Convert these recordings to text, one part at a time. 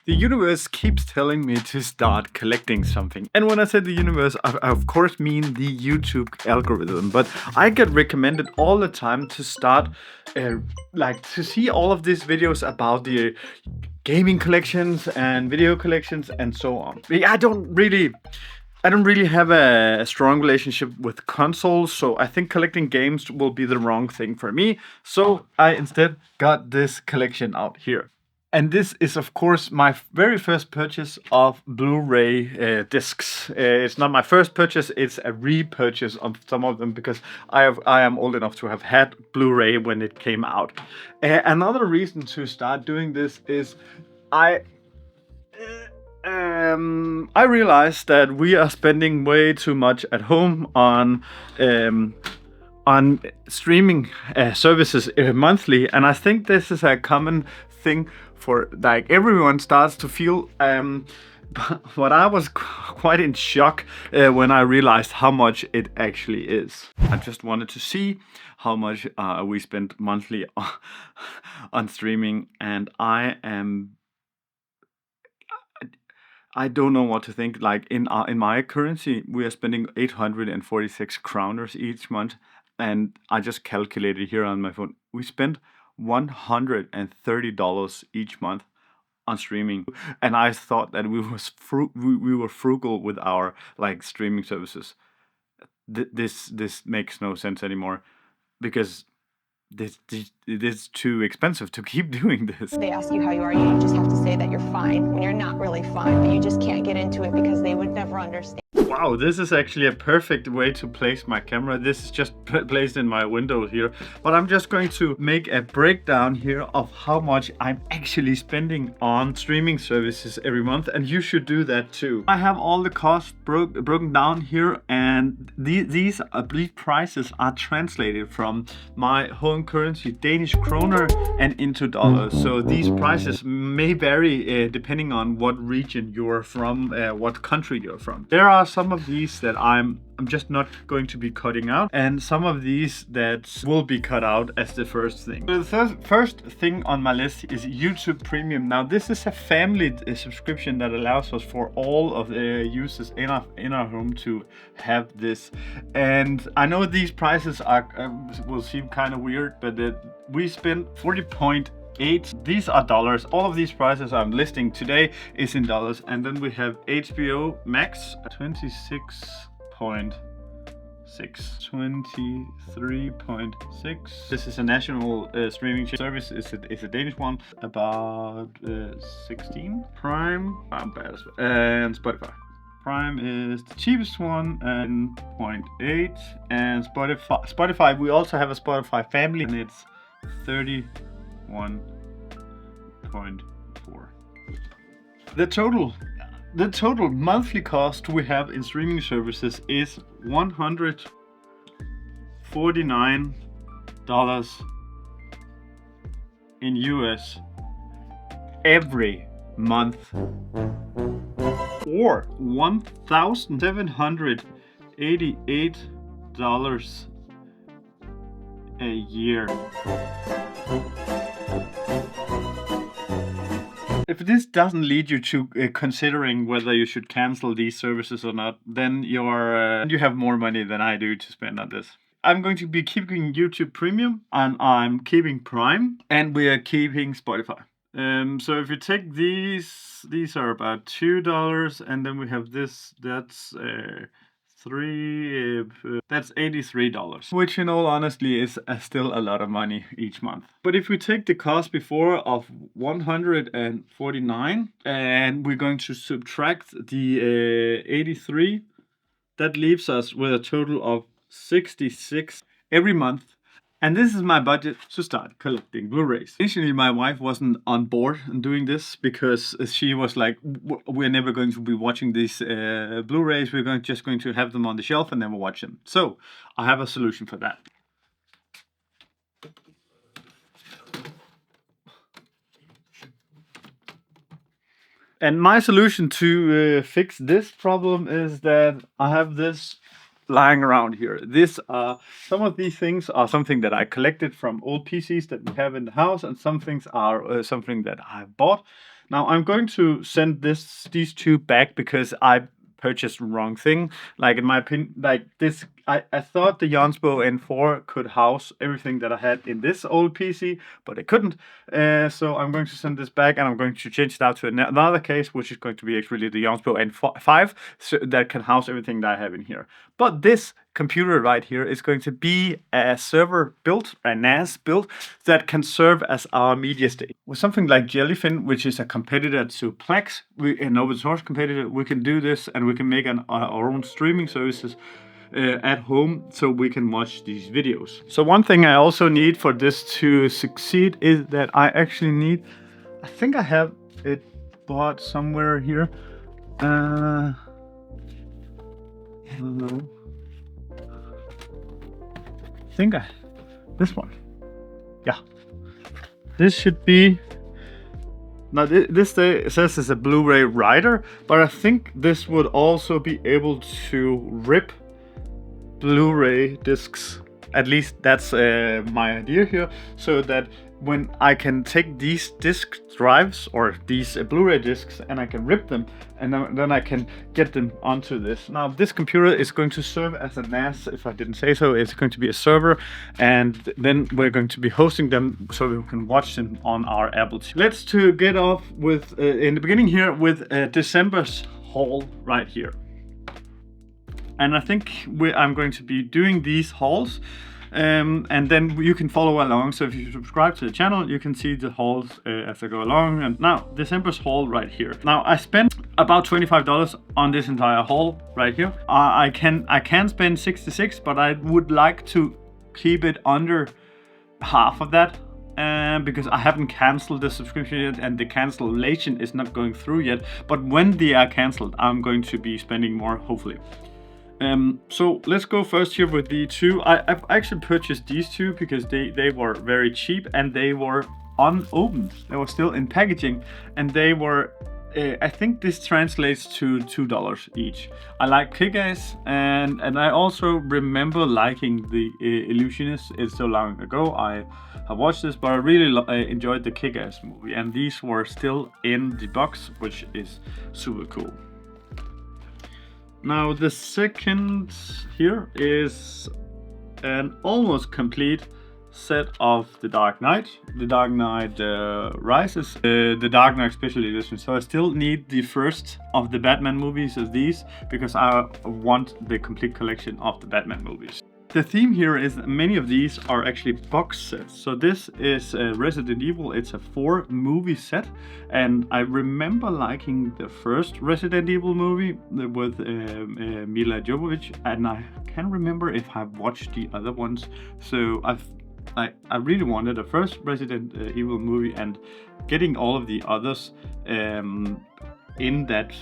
The universe keeps telling me to start collecting something. And when I say the universe, I of course mean the YouTube algorithm. But I get recommended all the time to start, to see all of these videos about the gaming collections and video collections and so on. I don't really have a strong relationship with consoles, so I think collecting games will be the wrong thing for me. So I instead got this collection out here. And this is, of course, my very first purchase of Blu-ray discs. It's not my first purchase; it's a repurchase of some of them because I am old enough to have had Blu-ray when it came out. Another reason to start doing this is I I realized that we are spending way too much at home on streaming services monthly, and I think this is a common thing for like everyone starts to feel. But I was quite in shock when I realized how much it actually is. I just wanted to see how much we spend monthly on streaming, and I don't know what to think. Like in my currency, we are spending 846 kroners each month, and I just calculated here on my phone. We spend $130 each month on streaming, and I thought that we were frugal with our like streaming services. This makes no sense anymore because it is too expensive to keep doing this. They ask you how you are, you just have to say that you're fine when you're not really fine, but you just can't get into it because they would never understand. Wow, this is actually a perfect way to place my camera. This is just placed in my window here. But I'm just going to make a breakdown here of how much I'm actually spending on streaming services every month. And you should do that too. I have all the costs broken down here. And these prices are translated from my home currency, Danish kroner, and into dollars. So these prices may vary depending on what region you're from, what country you're from. There are some of these that I'm just not going to be cutting out, and some of these that will be cut out as the first thing. So the first thing on my list is YouTube Premium. Now this is a family subscription that allows us for all of the users in our home to have this. And I know these prices are will seem kind of weird, but we spend 40.8. These are dollars. All of these prices I'm listing today is in dollars. And then we have HBO Max, 26.6, 23.6. This is a national streaming service. It's a Danish one. About 16. Prime, and Spotify. Prime is the cheapest one, and 0.8. And Spotify, we also have a Spotify family, and it's 31.4. The total monthly cost we have in streaming services is $149 in US every month, or $1,788 a year. If this doesn't lead you to considering whether you should cancel these services or not, then you have more money than I do to spend on this. I'm going to be keeping YouTube Premium, and I'm keeping Prime, and we are keeping Spotify. So if you take these are about $2, and then we have this. That's that's $83, which in all honesty is still a lot of money each month. But if we take the cost before of 149 and we're going to subtract the 83, that leaves us with a total of 66 every month. And this is my budget to start collecting Blu-rays. Initially, my wife wasn't on board in doing this because she was like, we're never going to be watching these Blu-rays. We're just going to have them on the shelf and never watch them. So I have a solution for that. And my solution to fix this problem is that I have this lying around here. Some of these things are something that I collected from old PCs that we have in the house, and some things are something that I bought. Now I'm going to send these two back because I purchased the wrong thing. Like in my opinion, like this, I thought the Jonsbo N4 could house everything that I had in this old PC, but it couldn't. So I'm going to send this back, and I'm going to change it out to another case, which is going to be actually the Jonsbo N5, so that can house everything that I have in here. But this computer right here is going to be a server built, a NAS built, that can serve as our media station. With something like Jellyfin, which is a competitor to Plex, an open source competitor, we can do this, and we can make our own streaming services at home so we can watch these videos. So one thing I also need for this to succeed is that I actually need, I think I have it bought somewhere here. I don't know. I think this one. Yeah. This should be, now this says it's a Blu-ray writer, but I think this would also be able to rip Blu-ray discs. At least that's my idea here, so that when I can take these disk drives or these Blu-ray discs and I can rip them, and then I can get them onto this. Now this computer is going to serve as a NAS, if I didn't say so. It's going to be a server, and then we're going to be hosting them so we can watch them on our Apple TV. Let's get off with in the beginning here with December's haul right here. And I think I'm going to be doing these hauls, and then you can follow along. So if you subscribe to the channel, you can see the hauls as I go along. And now December's haul right here. Now I spent about $25 on this entire haul right here. I can spend 66, but I would like to keep it under half of that. Because I haven't canceled the subscription yet, and the cancellation is not going through yet. But when they are cancelled, I'm going to be spending more, hopefully. So let's go first here with the two. I've actually purchased these two because they were very cheap, and they were unopened. They were still in packaging, and they were, I think this translates to $2 each. I like Kick-Ass, and I also remember liking the Illusionist. It's so long ago I have watched this, but I really enjoyed the Kick-Ass movie, and these were still in the box, which is super cool. Now the second here is an almost complete set of The Dark Knight. The Dark Knight Rises, the Dark Knight Special Edition. So I still need the first of the Batman movies of these, because I want the complete collection of the Batman movies. The theme here is many of these are actually box sets. So this is Resident Evil. It's a 4-movie set, and I remember liking the first Resident Evil movie with Mila Jovovich, and I can't remember if I've watched the other ones. So I really wanted the first Resident Evil movie, and getting all of the others in that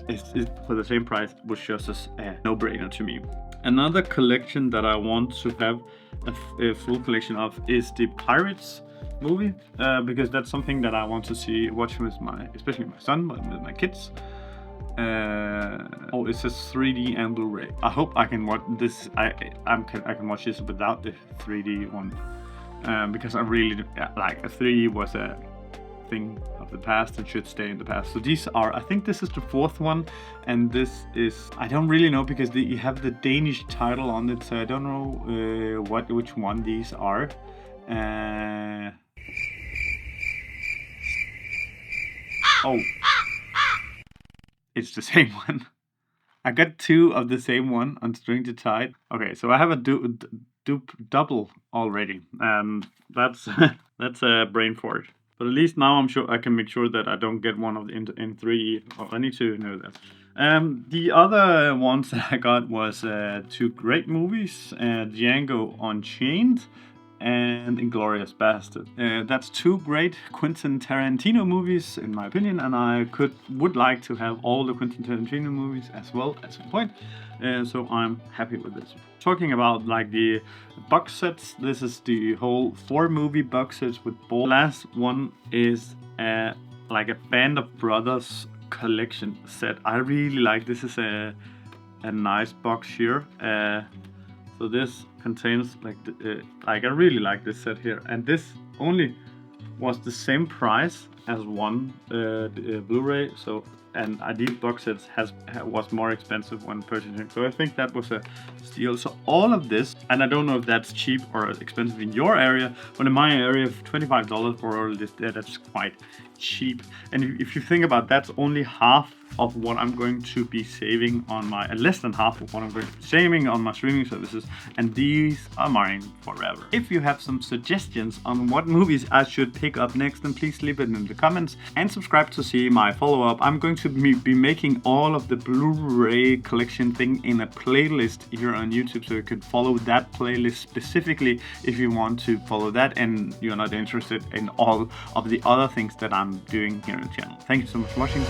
is for the same price was just a no-brainer to me. Another collection that I want to have a full collection of is the Pirates movie, because that's something that I want to watch with especially my son, but with my kids. Oh, it says 3D and Blu-ray. I hope I can watch this. I can watch this without the 3D one, because I really like a 3D was a thing of the past and should stay in the past. So these are, I think this is the 4th one, and this is, I don't really know because you have the Danish title on it, so I don't know which one these are. Oh, it's the same one. I got 2 of the same one on String to Tide. Okay, so I have a double already, and that's that's a brain fart. But at least now I'm sure I can make sure that I don't get one of the in 3E. Oh, I need to know that. The other ones that I got was 2 great movies, Django Unchained and Inglourious Bastard. That's 2 great Quentin Tarantino movies, in my opinion, and I would like to have all the Quentin Tarantino movies as well at some point. So I'm happy with this. Talking about like the box sets, this is the whole 4-movie box sets with both. Last one is like a Band of Brothers collection set. I really like this. Is a nice box here. So this contains like I really like this set here, and this only was the same price as one Blu-ray. So, and these box sets was more expensive when purchasing. So I think that was a steal. So all of this, and I don't know if that's cheap or expensive in your area, but in my area, $25 for all this, that's quite cheap. And if you think about that's only half of what I'm going to be saving on my, less than half of what I'm going to be saving on my streaming services, and these are mine forever. If you have some suggestions on what movies I should pick up next, then please leave it in the comments and subscribe to see my follow-up. I'm going to be making all of the Blu-ray collection thing in a playlist here on YouTube, so you could follow that playlist specifically if you want to follow that and you're not interested in all of the other things that I'm doing here on the channel. Thank you so much for watching.